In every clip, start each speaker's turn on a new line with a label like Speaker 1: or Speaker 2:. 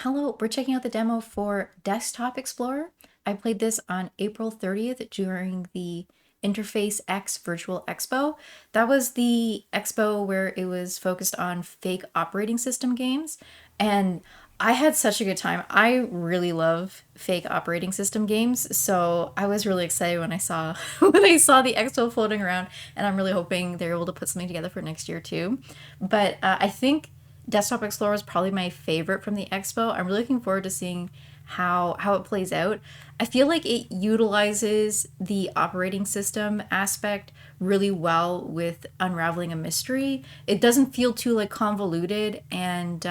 Speaker 1: Hello, we're checking out the demo for Desktop Explorer. I played this on April 30th during the InterfaceX Virtual Expo. That was the expo where it was focused on fake operating system games, and I had such a good time. I really love fake operating system games, so I was really excited when I saw when I saw the expo floating around, and I'm really hoping they're able to put something together for next year too. But I think Desktop Explorer is probably my favorite from the expo. I'm really looking forward to seeing how it plays out. I feel like it utilizes the operating system aspect really well with unraveling a mystery. It doesn't feel too like convoluted and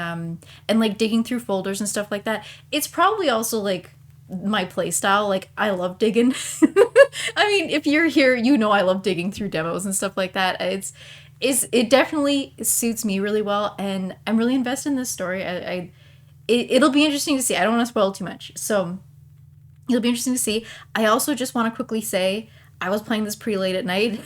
Speaker 1: like digging through folders and stuff like that. It's probably also like my play style. Like I love digging. I mean, if you're here, you know I love digging through demos and stuff like that. It definitely suits me really well, and I'm really invested in this story. It'll be interesting to see. I don't want to spoil too much, so it'll be interesting to see. I also just want to quickly say I was playing this pretty late at night.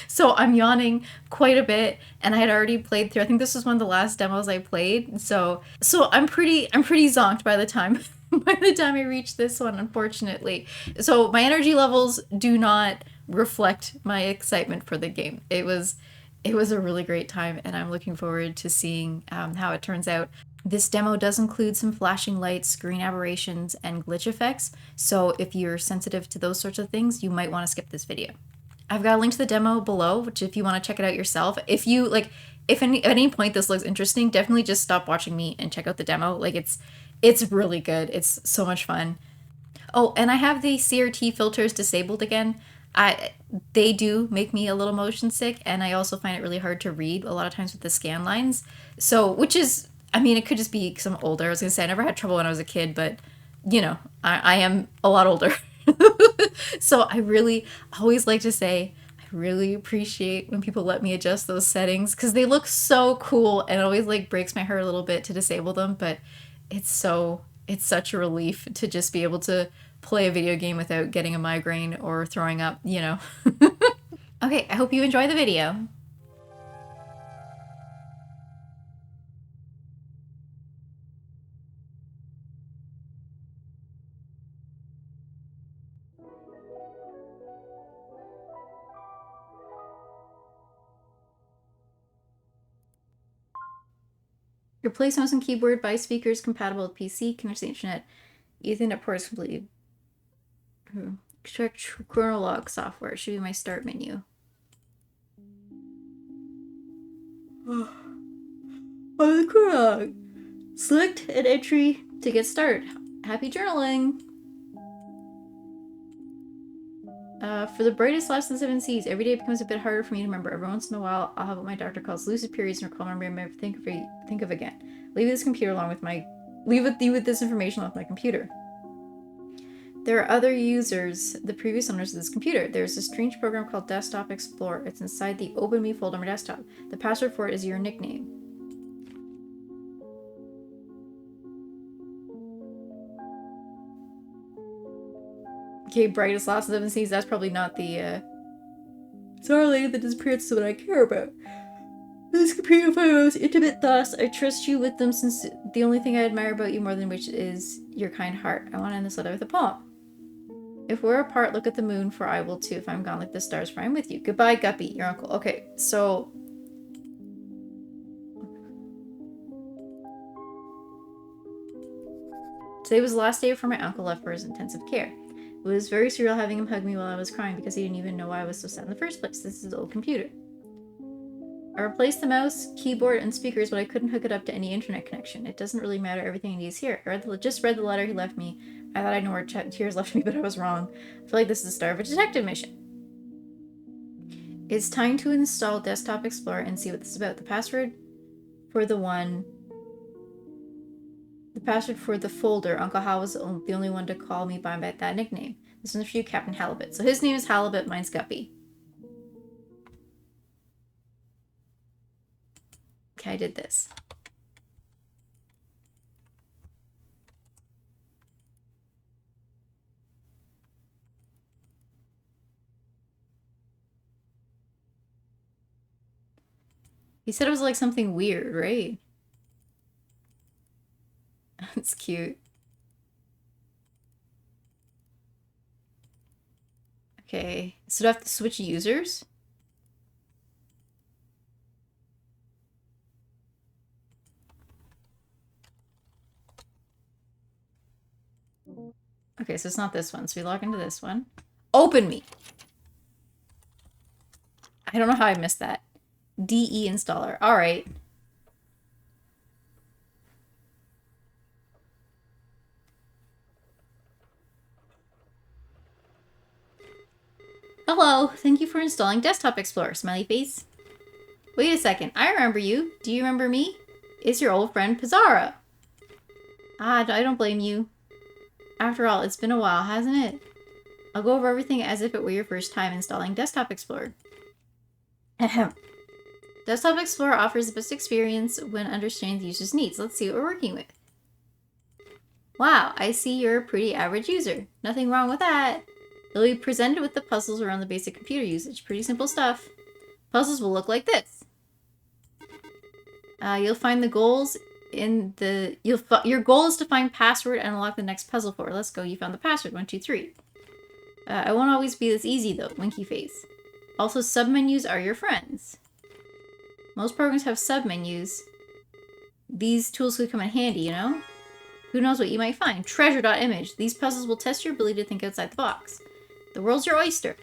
Speaker 1: So I'm yawning quite a bit, and I had already played through. I think this was one of the last demos I played. So I'm pretty zonked by the time by the time I reach this one, unfortunately. So my energy levels do not reflect my excitement for the game. It was a really great time, and I'm looking forward to seeing how it turns out. This demo does include some flashing lights, screen aberrations, and glitch effects, so if you're sensitive to those sorts of things, you might want to skip this video. I've got a link to the demo below, which if you want to check it out yourself. If you like, if at any point this looks interesting, definitely just stop watching me and check out the demo. Like it's really good. It's so much fun. Oh, and I have the CRT filters disabled again. I They do make me a little motion sick, and I also find it really hard to read a lot of times with the scan lines. So, which is, I mean, it could just be because I'm older. I was gonna say I never had trouble when I was a kid, but I am a lot older. So I really always like to say I really appreciate when people let me adjust those settings because they look so cool, and it always like breaks my heart a little bit to disable them, but it's such a relief to just be able to play a video game without getting a migraine or throwing up. Okay, I hope you enjoy the video. Replace mouse and keyboard by speakers compatible with PC, connect to the internet. Ethernet port is completely. Check chronolog software. It should be my start menu. On the chronolog, select an entry to get started. Happy journaling! For the brightest last in seven seas, every day becomes a bit harder for me to remember. Every once in a while, I'll have what my doctor calls lucid periods and recall memory I never think of again. Leave this computer along with my leave with this information along with my computer. There are other users, the previous owners of this computer. There's a strange program called Desktop Explorer. It's inside the Open Me folder on my desktop. The password for it is your nickname. Okay, brightest last in seven seas. That's probably not the. Sorry, lady, that disappearance is what I care about. This computer for my most intimate thoughts. I trust you with them since the only thing I admire about you more than which is your kind heart. I want to end this letter with a poem. If we're apart, look at the moon, for I will too. If I'm gone like the stars, for I'm with you. Goodbye, Guppy, your uncle. Okay, so today was the last day before my uncle left for his intensive care. It was very surreal having him hug me while I was crying because he didn't even know why I was so sad in the first place. This is his old computer. I replaced the mouse, keyboard, and speakers, but I couldn't hook it up to any internet connection. It doesn't really matter. Everything I need is here. Just read the letter he left me. I thought I knew where tears left me, but I was wrong. I feel like this is the start of a detective mission. It's time to install Desktop Explorer and see what this is about. The password for the folder, Uncle Hal was the only one to call me by that nickname. This one's for you, Captain Halibut. So his name is Halibut, mine's Guppy. Okay, I did this. He said it was like something weird, right? It's cute. Okay, so do I have to switch users? Okay, so it's not this one. So we log into this one. Open me! I don't know how I missed that. DE installer. Alright. Hello, thank you for installing Desktop Explorer, smiley face. Wait a second, I remember you. Do you remember me? It's your old friend Pizarro. Ah, I don't blame you. After all, it's been a while, hasn't it? I'll go over everything as if it were your first time installing Desktop Explorer. Ahem. Desktop Explorer offers the best experience when understanding the user's needs. Let's see what we're working with. Wow, I see you're a pretty average user. Nothing wrong with that. You'll be presented with the puzzles around the basic computer usage. Pretty simple stuff. Puzzles will look like this. You'll find the goals in the... Your goal is to find password and unlock the next puzzle for. Let's go. You found the password. 1, 2, 3. It won't always be this easy, though. Winky face. Also, submenus are your friends. Most programs have submenus. These tools could come in handy, you know? Who knows what you might find? Treasure.image. These puzzles will test your ability to think outside the box. The world's your oyster.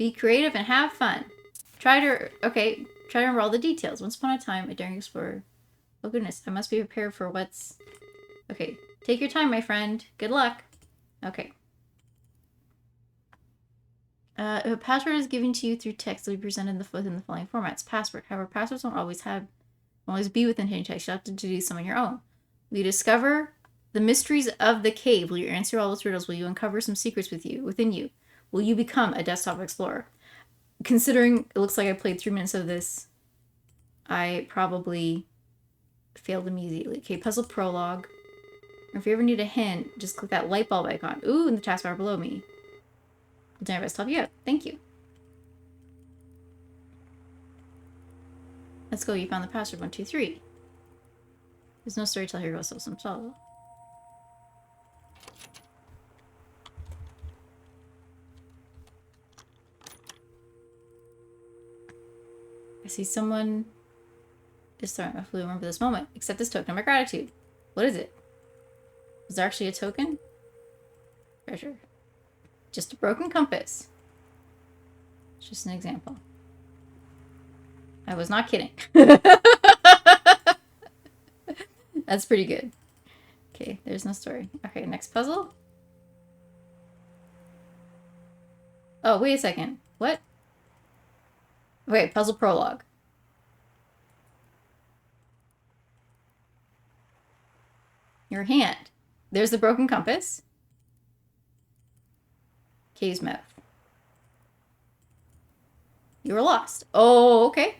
Speaker 1: Be creative and have fun. Try to remember all the details. Once upon a time, a daring explorer. Oh goodness, I must be prepared for what's... Okay, take your time, my friend. Good luck. Okay. If a password is given to you through text, it will be presented within the following formats. Password. However, passwords won't always be within hidden text. You'll have to do some on your own. Will you discover the mysteries of the cave? Will you answer all those riddles? Will you uncover some secrets within you? Will you become a desktop explorer? Considering it looks like I played 3 minutes of this, I probably failed immediately. Okay, puzzle prologue. Or if you ever need a hint, just click that light bulb icon. Ooh, in the taskbar below me. I'll do my best to help you out. Thank you. Let's go. You found the password. 1, 2, 3. There's no story to tell. Here goes some puzzle. I see someone is throwing. Hopefully remember this moment. Accept this token of my gratitude. What is it? Was there actually a token? Treasure. Just a broken compass. It's just an example. I was not kidding. That's pretty good. Okay, there's no story. Okay, next puzzle. Oh, wait a second. What? Okay, puzzle prologue. Your hand. There's the broken compass. Cave's mouth. You were lost. Oh, okay.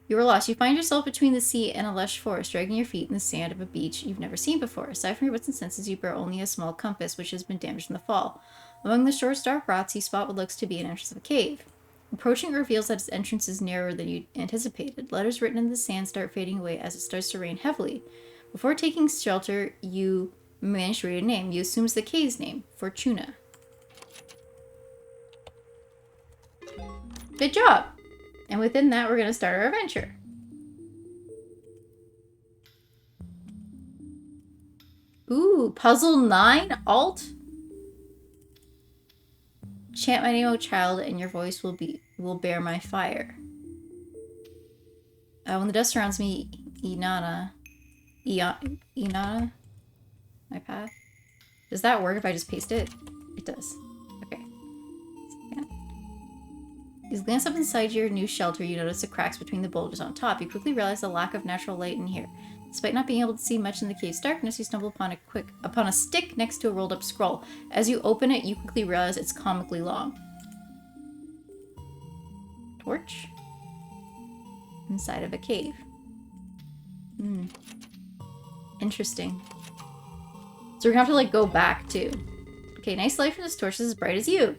Speaker 1: You were lost. You find yourself between the sea and a lush forest, dragging your feet in the sand of a beach you've never seen before. Aside from your wits and senses, you bear only a small compass, which has been damaged in the fall. Among the short, dark rocks, you spot what looks to be an entrance of a cave. Approaching reveals that its entrance is narrower than you anticipated. Letters written in the sand start fading away as it starts to rain heavily. Before taking shelter, you manage to read a name. You assume it's the cave's name, Fortuna. Good job! And within that, we're going to start our adventure. Ooh, puzzle 9, alt. Chant my name, O child, and your voice will bear my fire. When the dust surrounds me, Inanna, my path. Does that work if I just paste it? It does. Okay. Yeah. As you glance up inside your new shelter, you notice the cracks between the boulders on top. You quickly realize the lack of natural light in here. Despite not being able to see much in the cave's darkness, you stumble upon a stick next to a rolled-up scroll. As you open it, you quickly realize it's comically long. Torch? Inside of a cave. Interesting. So we're gonna have to, like, go back, too. Okay, nice light from this torch is as bright as you.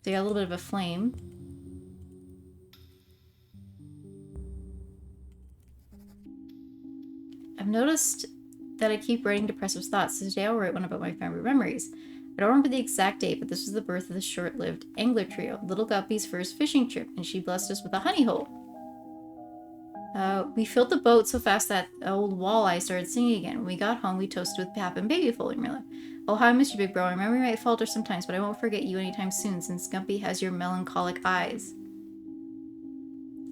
Speaker 1: So you got a little bit of a flame. I've noticed that I keep writing depressive thoughts. Today I'll write one about my family memories. I don't remember the exact date, but this was the birth of the short-lived angler trio, Little Guppy's first fishing trip, and she blessed us with a honey hole. We filled the boat so fast that old walleye started singing again. When we got home, we toasted with pap and baby formula. Oh, how I miss you, big bro. I remember you might falter sometimes, but I won't forget you anytime soon, since Gumpy has your melancholic eyes.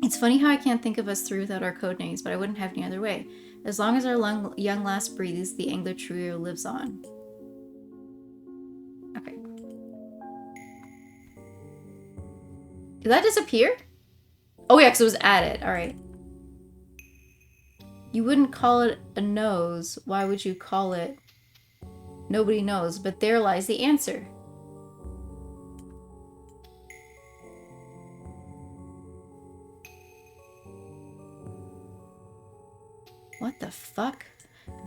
Speaker 1: It's funny how I can't think of us three without our code names, but I wouldn't have any other way. As long as our young lass breathes, the angler trio lives on. Okay. Did that disappear? Oh yeah, because it was added. Alright. You wouldn't call it a nose. Why would you call it? Nobody knows, but there lies the answer. What the fuck?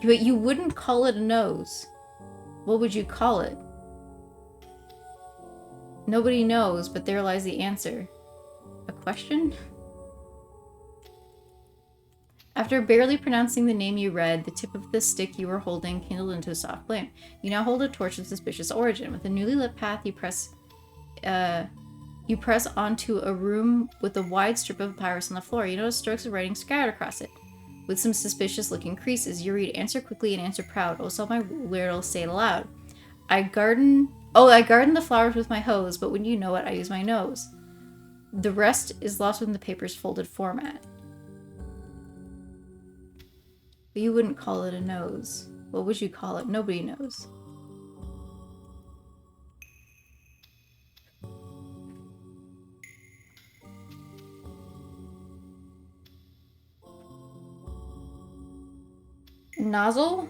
Speaker 1: You wouldn't call it a nose. What would you call it? Nobody knows, but there lies the answer. A question? After barely pronouncing the name you read, the tip of the stick you were holding kindled into a soft flame. You now hold a torch of suspicious origin. With a newly lit path, you press onto a room with a wide strip of papyrus on the floor. You notice strokes of writing scattered across it, with some suspicious-looking creases. You read, "Answer quickly and answer proud. Also, my weirdo, say it aloud. I garden the flowers with my hose, but when you know it, I use my nose. The rest is lost within the paper's folded format." But you wouldn't call it a nose. What would you call it? Nobody knows. Nozzle?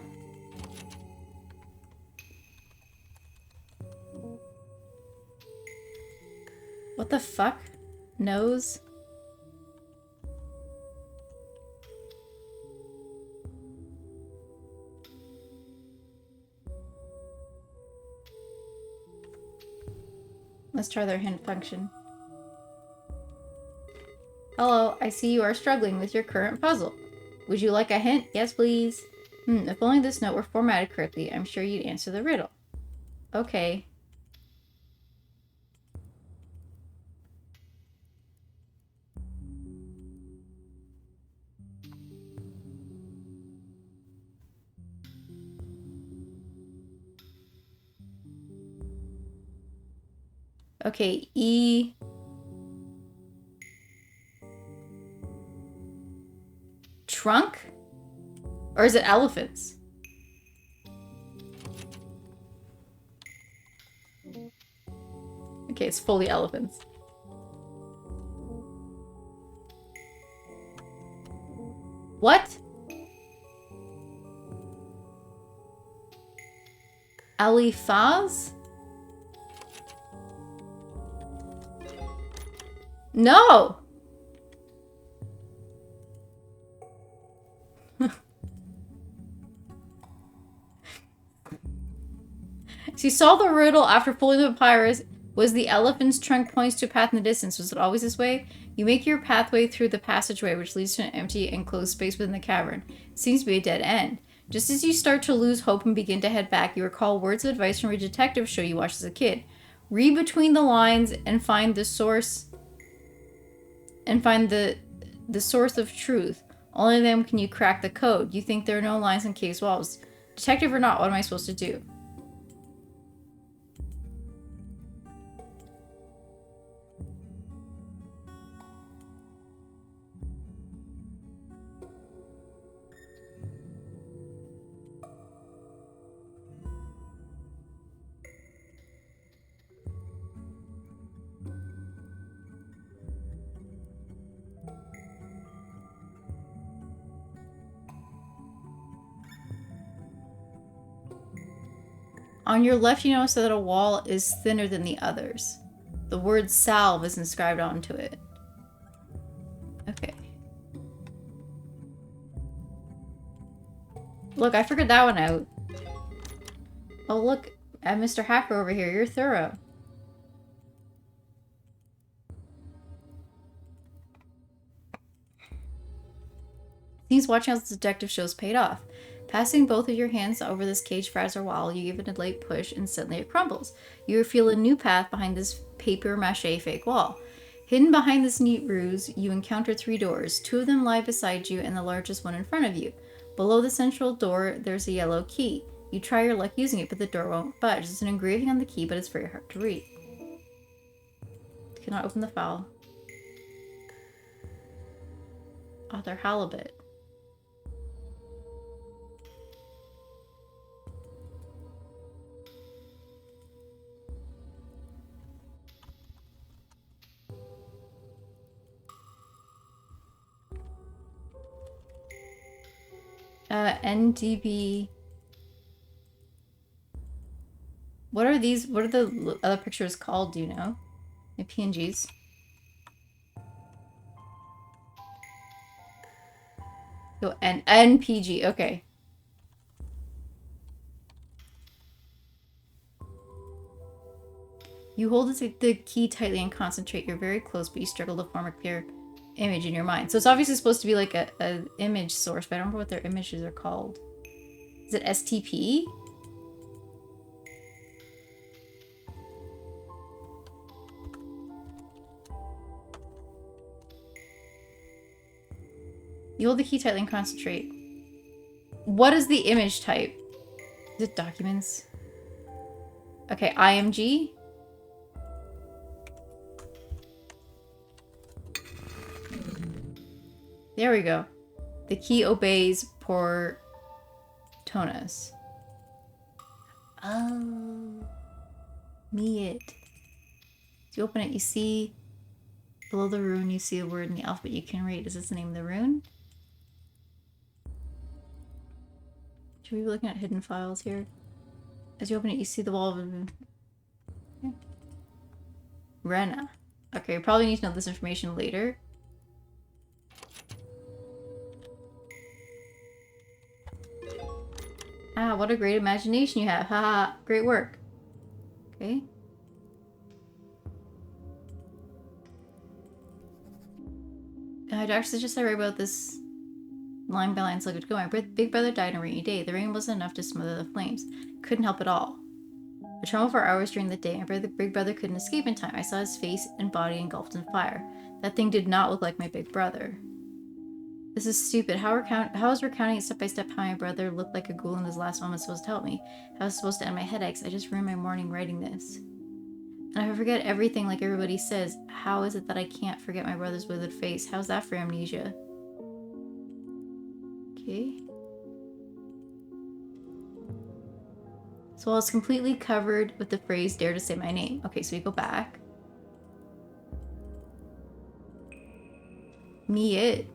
Speaker 1: What the fuck? Nose? Let's try their hint function. Hello, I see you are struggling with your current puzzle. Would you like a hint? Yes, please. If only this note were formatted correctly, I'm sure you'd answer the riddle. Okay. Okay, E. Trunk? Or is it elephants? Okay, it's fully elephants. What? Alifaz? No! She saw the riddle after pulling the papyrus. Was the elephant's trunk points to a path in the distance? Was it always this way? You make your pathway through the passageway, which leads to an empty, enclosed space within the cavern. It seems to be a dead end. Just as you start to lose hope and begin to head back, you recall words of advice from a detective show you watched as a kid. Read between the lines and find the source. And find the source of truth. Only then can you crack the code. You think there are no lines in cave walls. Detective or not, what am I supposed to do? On your left, you notice that a wall is thinner than the others. The word salve is inscribed onto it. Okay. Look, I figured that one out. Oh, look at Mr. Hacker over here. You're thorough. Things watching as the detective shows paid off. Passing both of your hands over this cage fragile wall, you give it a light push and suddenly it crumbles. You feel a new path behind this paper mache fake wall. Hidden behind this neat ruse, you encounter 3 doors. 2 of them lie beside you and the largest one in front of you. Below the central door, there's a yellow key. You try your luck using it, but the door won't budge. There's an engraving on the key, but it's very hard to read. Cannot open the file. Author Halibut. NDB. What are these? What are the other pictures called? Do you know? The PNGs. Oh, NPG. Okay. You hold the key tightly and concentrate. You're very close, but you struggle to form a clear image in your mind. So it's obviously supposed to be like a image source, but I don't remember what their images are called. Is it STP? You hold the key tightly and concentrate. What is the image type? Is it documents? Okay, IMG. There we go. The key obeys por tonus. Oh. Me it. As you open it, you see below the rune, you see a word in the alphabet you can read. Is this the name of the rune? Should we be looking at hidden files here? As you open it, you see the wall of okay. Rena. Okay, you probably need to know this information later. Ah, what a great imagination you have. Haha, great work. Okay. Doctor suggests I write about this line by line so good going. My big brother died on a rainy day. The rain wasn't enough to smother the flames. Couldn't help at all. The trauma for hours during the day, my big brother couldn't escape in time. I saw his face and body engulfed in fire. That thing did not look like my big brother. This is stupid. How is recounting it step by step how my brother looked like a ghoul in his last moment supposed to help me? How was supposed to end my headaches? I just ruined my morning writing this. And if I forget everything like everybody says, how is it that I can't forget my brother's withered face? How's that for amnesia? Okay. So I was completely covered with the phrase, dare to say my name. Okay, so we go back. Me it.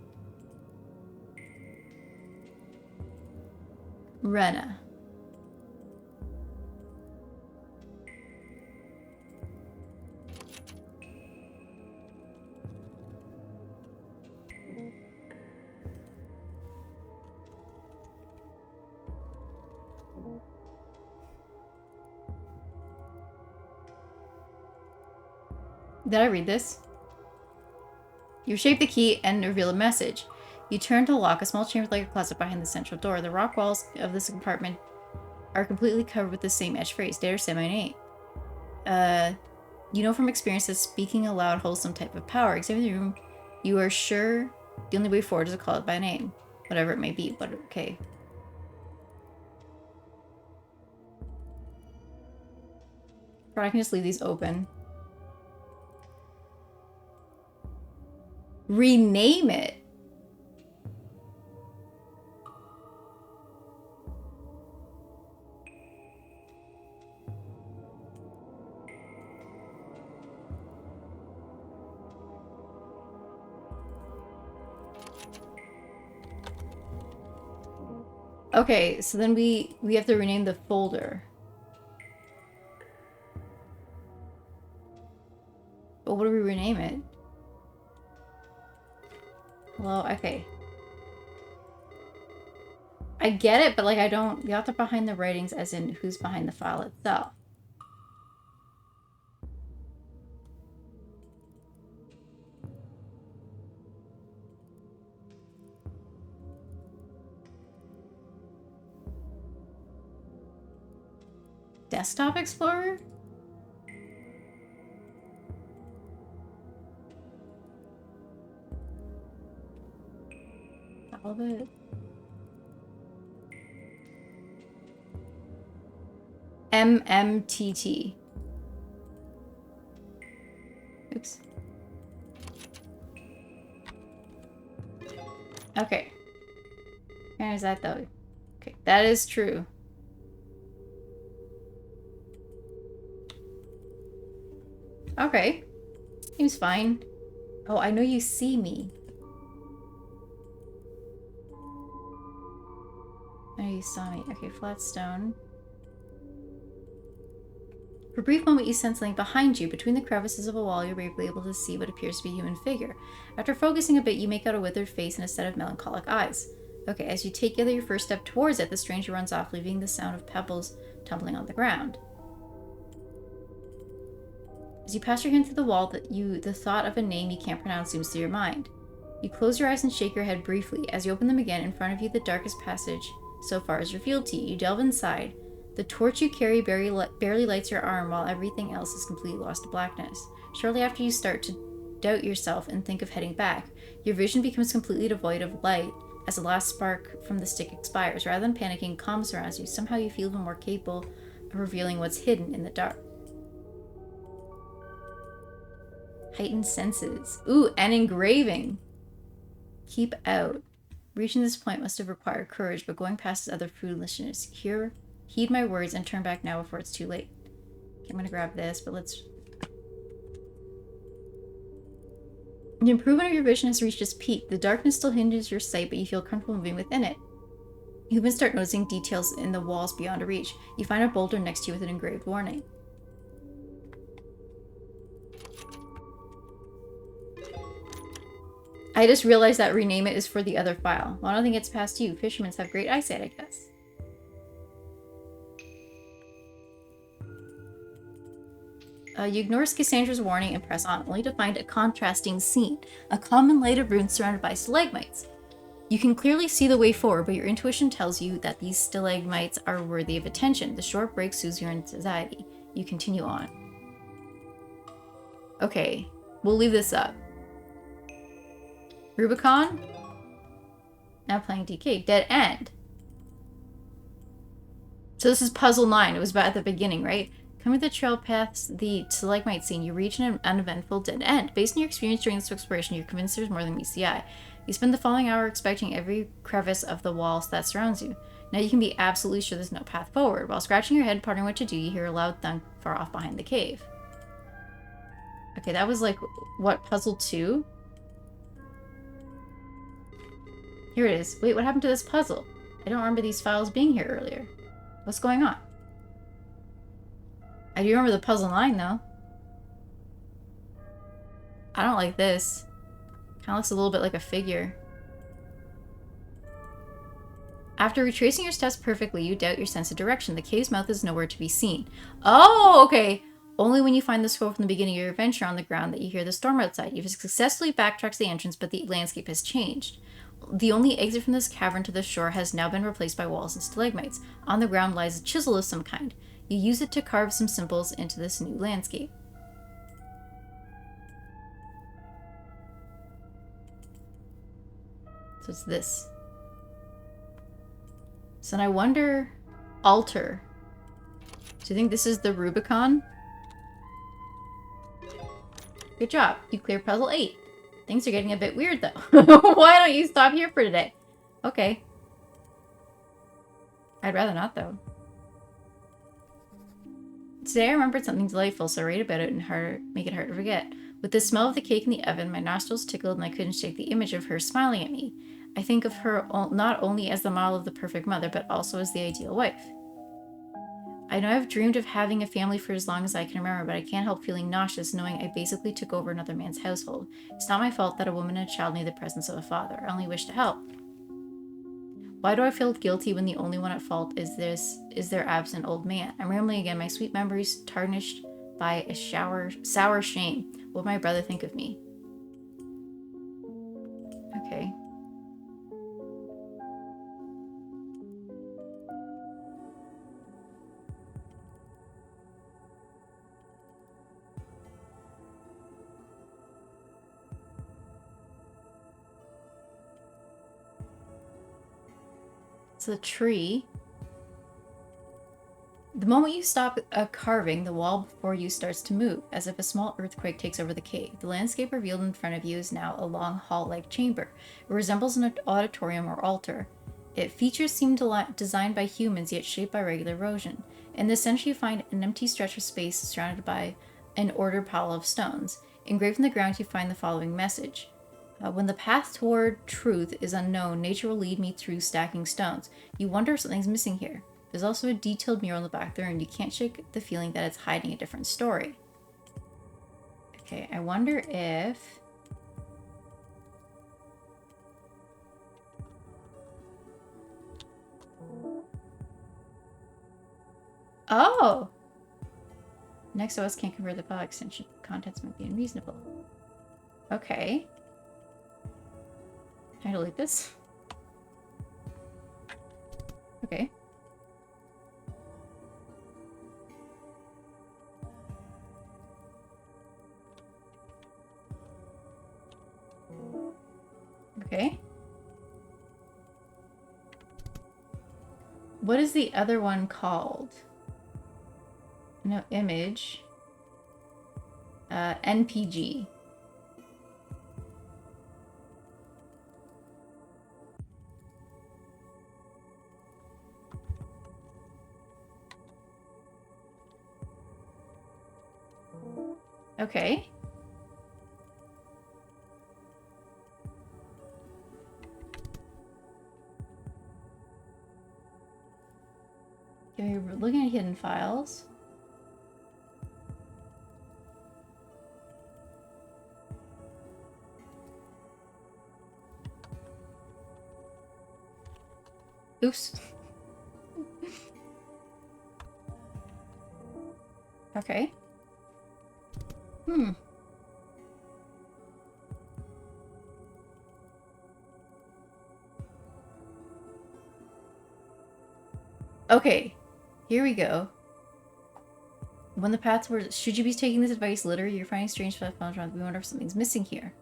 Speaker 1: Rena. Did I read this? You shape the key and reveal a message. You turn to lock a small chamber like a closet behind the central door. The rock walls of this compartment are completely covered with the same etched phrase, dare say my name. You know from experience that speaking aloud holds some type of power. Examine the room. You are sure the only way forward is to call it by name. Whatever it may be, but okay. Probably can just leave these open. Rename it. Okay, so then we have to rename the folder. But what do we rename it? Hello, okay. I get it, but like I don't, the author behind the writings as in who's behind the file itself. Desktop Explorer? All of it. MMTT. Oops. Okay. Where is that though? Okay, that is true. Okay. Seems fine. Oh, I know you see me. Oh, you saw me. Okay, flat stone. For a brief moment, you sense something behind you. Between the crevices of a wall, you're briefly able to see what appears to be a human figure. After focusing a bit, you make out a withered face and a set of melancholic eyes. Okay, as you take your first step towards it, the stranger runs off, leaving the sound of pebbles tumbling on the ground. As you pass your hand through the wall, the thought of a name you can't pronounce zooms through your mind. You close your eyes and shake your head briefly. As you open them again, in front of you, the darkest passage so far is revealed to you. You delve inside. The torch you carry barely lights your arm, while everything else is completely lost to blackness. Shortly after you start to doubt yourself and think of heading back, your vision becomes completely devoid of light as the last spark from the stick expires. Rather than panicking, calm surrounds you. Somehow you feel even more capable of revealing what's hidden in the dark. Heightened senses. Ooh, an engraving. Keep out. Reaching this point must have required courage, but going past is other foolishness. Here, heed my words and turn back now before it's too late. Okay, I'm gonna grab this, but let's... The improvement of your vision has reached its peak. The darkness still hinders your sight, but you feel comfortable moving within it. You even start noticing details in the walls beyond reach. You find a boulder next to you with an engraved warning. I just realized that rename it is for the other file. Well, nothing gets past you. Fishermen have great eyesight, I guess. You ignore Cassandra's warning and press on, only to find a contrasting scene. A common light of runes surrounded by stalagmites. You can clearly see the way forward, but your intuition tells you that these stalagmites are worthy of attention. The short break soothes your anxiety. You continue on. Okay, we'll leave this up. Rubicon? Now playing DK. Dead end. So this is puzzle 9. It was about at the beginning, right? Coming the trail past the stalagmite scene, you reach an uneventful dead end. Based on your experience during this exploration, you're convinced there's more than meets the eye. You spend the following hour inspecting every crevice of the walls that surrounds you. Now you can be absolutely sure there's no path forward. While scratching your head, pondering what to do, you hear a loud thunk far off behind the cave. Okay, that was like, what, puzzle 2? Here it is. Wait, what happened to this puzzle? I don't remember these files being here earlier. What's going on? I do remember the puzzle 9, though. I don't like this. Kind of looks a little bit like a figure. After retracing your steps perfectly, you doubt your sense of direction. The cave's mouth is nowhere to be seen. Oh, okay. Only when you find the scroll from the beginning of your adventure on the ground that you hear the storm outside. You've successfully backtracked to the entrance, but the landscape has changed. The only exit from this cavern to the shore has now been replaced by walls and stalagmites. On the ground lies a chisel of some kind. You use it to carve some symbols into this new landscape. So it's this. So I wonder... Altar. Do you think this is the Rubicon? Good job. You cleared puzzle 8. Things are getting a bit weird, though. Why don't you stop here for today? Okay. I'd rather not, though. Today I remembered something delightful, so I write about it and make it hard to forget. With the smell of the cake in the oven, my nostrils tickled and I couldn't shake the image of her smiling at me. I think of her not only as the model of the perfect mother, but also as the ideal wife. I know I've dreamed of having a family for as long as I can remember, but I can't help feeling nauseous knowing I basically took over another man's household. It's not my fault that a woman and a child need the presence of a father. I only wish to help. Why do I feel guilty when the only one at fault is their absent old man? I'm rambling again, my sweet memories tarnished by a sour shame. What would my brother think of me? Okay. It's a tree. The moment you stop carving, the wall before you starts to move, as if a small earthquake takes over the cave. The landscape revealed in front of you is now a long hall-like chamber. It resembles an auditorium or altar. Its features seem designed by humans, yet shaped by regular erosion. In the center, you find an empty stretch of space surrounded by an ordered pile of stones. Engraved in the ground, you find the following message. When the path toward truth is unknown, nature will lead me through stacking stones. You wonder if something's missing here. There's also a detailed mural in the back there, and you can't shake the feeling that it's hiding a different story. Okay, I wonder if... Oh! Next OS can't convert the file extension. Contents might be unreasonable. Okay. Can I delete this? Okay. Okay. What is the other one called? No, image. NPG. Okay. Okay, we're looking at hidden files. Oops. Okay. Okay. Here we go. When the paths were... Should you be taking this advice literally? You're finding strange stuff around. We wonder if something's missing here.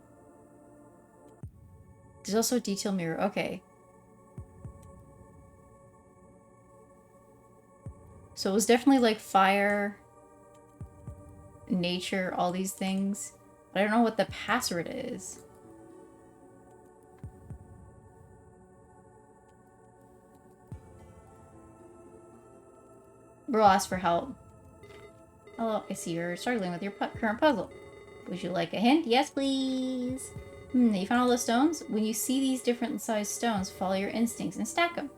Speaker 1: There's also a detail mirror. Okay. So it was definitely like fire, nature, all these things. But I don't know what the password is. We'll ask for help. Hello, I see you're struggling with your current puzzle. Would you like a hint? Yes, please. You found all the stones? When you see these different sized stones, follow your instincts and stack them.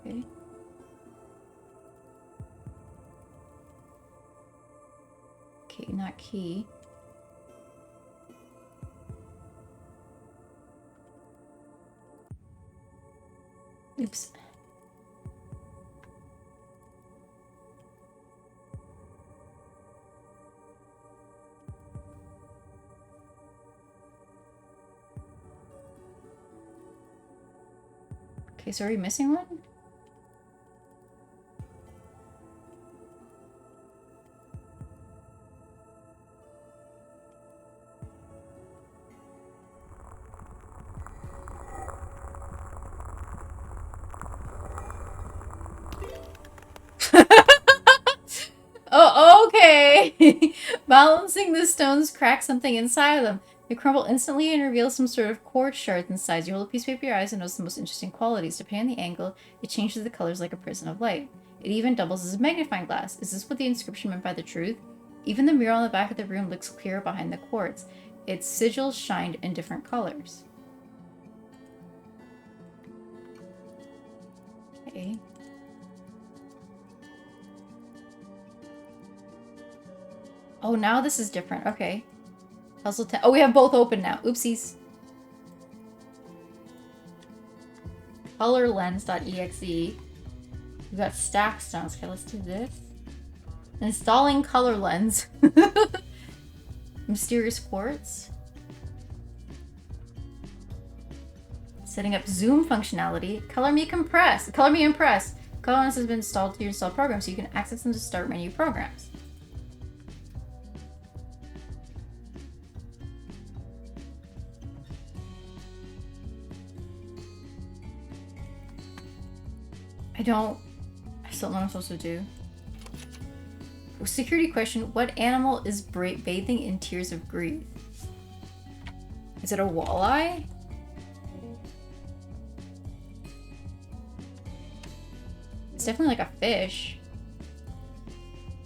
Speaker 1: Okay. Okay, not key. Oops. Okay, so are we missing one? Oh, okay. Balancing the stones cracks something inside of them. They crumble instantly and reveal some sort of quartz shards inside. You hold a piece of paper your eyes and notice the most interesting qualities. Depending on the angle, it changes the colors like a prism of light. It even doubles as a magnifying glass. Is this what the inscription meant by the truth? Even the mural on the back of the room looks clearer behind the quartz. Its sigils shined in different colors. Okay. Oh, now this is different. Okay. Puzzle 10. Oh, we have both open now. Oopsies. Colorlens.exe. We've got stack stones. Okay, let's do this. Installing color lens. Mysterious quartz. Setting up zoom functionality. Color me impress. FakeOS has been installed to your installed program, so you can access them to start menu programs. I still don't know what I'm supposed to do. Security question, what animal is bathing in tears of grief? Is it a walleye? It's definitely like a fish.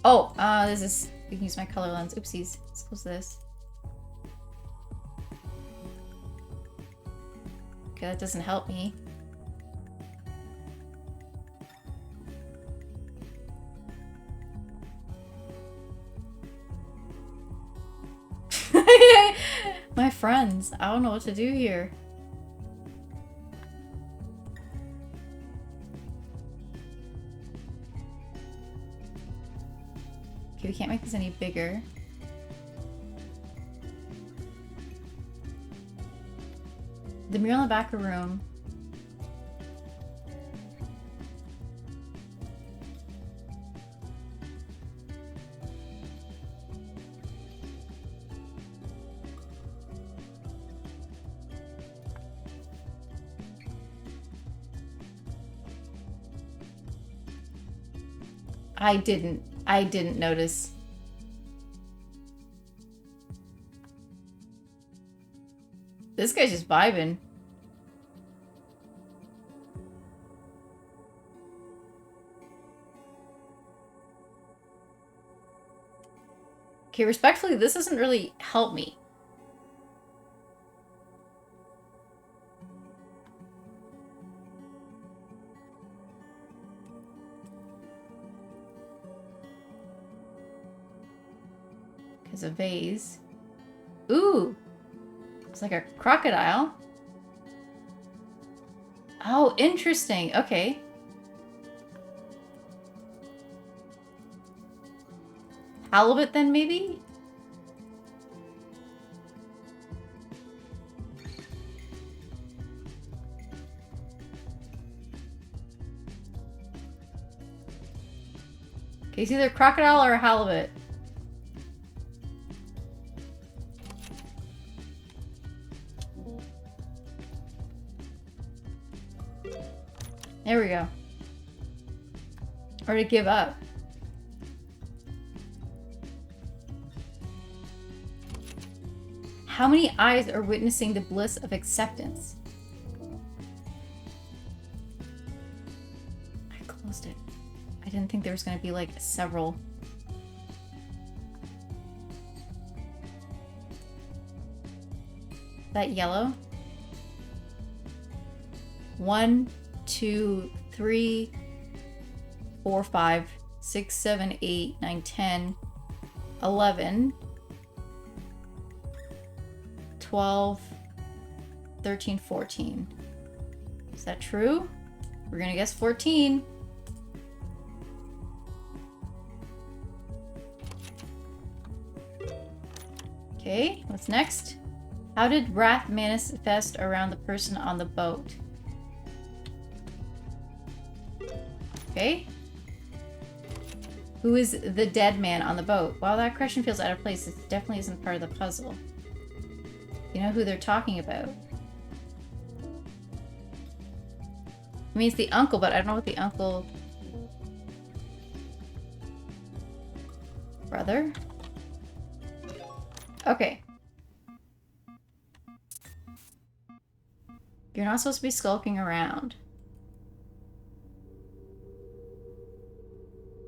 Speaker 1: Oh, this is, we can use my color lens. Oopsies, let's close this. Okay, that doesn't help me. My friends, I don't know what to do here. Okay, we can't make this any bigger. The mirror in the back of the room. I didn't notice. This guy's just vibing. Okay, respectfully, this doesn't really help me. Because a vase. Ooh! It's like a crocodile. Oh, interesting. Okay. Halibut then, maybe? Okay, it's either a crocodile or a halibut. There we go. Or to give up. How many eyes are witnessing the bliss of acceptance? I closed it. I didn't think there was going to be like several. That yellow? 1, 2, 3, 4, 5, 6, 7, 8, 9, 10, 11, 12, 13, 14. Is that true? We're gonna guess 14. Okay, what's next? How did wrath manifest around the person on the boat? Okay. Who is the dead man on the boat? While that question feels out of place, it definitely isn't part of the puzzle. You know who they're talking about. I mean, it's the uncle, but I don't know what the uncle... Brother? Okay. You're not supposed to be skulking around.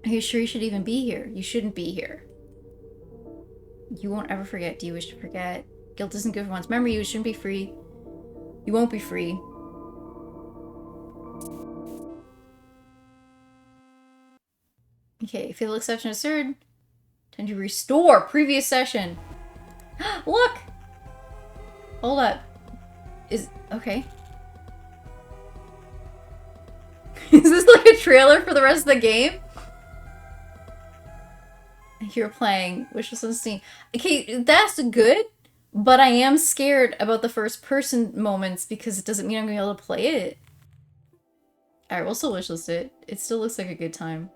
Speaker 1: Are you sure you should even be here? You shouldn't be here. You won't ever forget. Do you wish to forget? Guilt isn't good for one's memory. You shouldn't be free. You won't be free. Okay, fatal exception asserted. Time to restore previous session. Look! Hold up. Okay. Is this like a trailer for the rest of the game? You're playing Wishless on Steam. Okay, that's good, but I am scared about the first person moments because it doesn't mean I'm gonna be able to play it. Alright, we'll still wishlist it. It still looks like a good time.